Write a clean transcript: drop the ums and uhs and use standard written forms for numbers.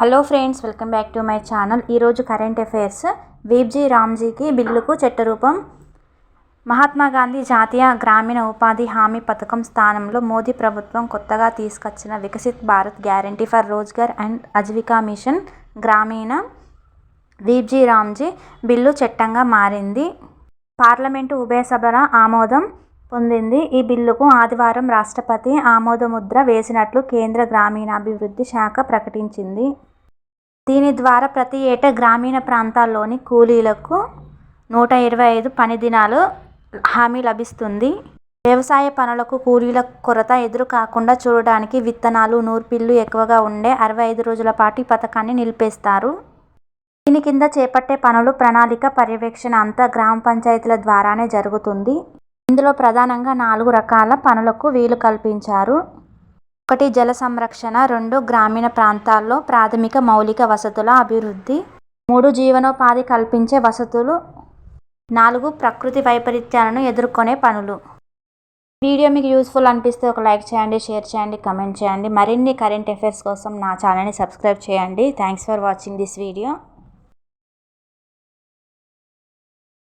Hello friends, welcome back to my channel. ఈరోజు current affairs. వీబ్జీ రామ్జీకి బిల్లుకు చట్టరూపం. మహాత్మా గాంధీ జాతీయ గ్రామీణ ఉపాధి హామీ పథకం స్థానంలో మోదీ ప్రభుత్వం కొత్తగా తీసుకొచ్చిన Viksit Bharat Guarantee for Rozgar and Ajeevika Mission Gramin VBG Ramji bill చట్టంగా మారింది. పార్లమెంటు ఉభయ సభల ఆమోదం పొందింది. ఈ బిల్లుకు ఆదివారం రాష్ట్రపతి ఆమోదముద్ర వేసినట్లు కేంద్ర గ్రామీణాభివృద్ధి శాఖ ప్రకటించింది. దీని ద్వారా ప్రతి ఏటా గ్రామీణ ప్రాంతాల్లోని కూలీలకు 125 పని దినాలు హామీ లభిస్తుంది. వ్యవసాయ పనులకు కూలీల కొరత ఎదురు కాకుండా చూడడానికి విత్తనాలు, నూర్పిళ్లు ఎక్కువగా ఉండే 65 రోజుల పాటు ఈ పథకాన్ని నిలిపేస్తారు. దీని కింద చేపట్టే పనులు, ప్రణాళిక, పర్యవేక్షణ అంతా గ్రామ పంచాయతీల ద్వారానే జరుగుతుంది. ఇందులో ప్రధానంగా 4 రకాల పనులకు వీలు కల్పించారు. 1. జల సంరక్షణ. 2. గ్రామీణ ప్రాంతాల్లో ప్రాథమిక మౌలిక వసతుల అభివృద్ధి. 3. జీవనోపాధి కల్పించే వసతులు. 4. ప్రకృతి వైపరీత్యాలను ఎదుర్కొనే పనులు. వీడియో మీకు యూస్ఫుల్ అనిపిస్తే ఒక లైక్ చేయండి, షేర్ చేయండి, కమెంట్ చేయండి. మరిన్ని కరెంట్ అఫైర్స్ కోసం నా ఛానల్ని సబ్స్క్రైబ్ చేయండి. Thanks for watching this video.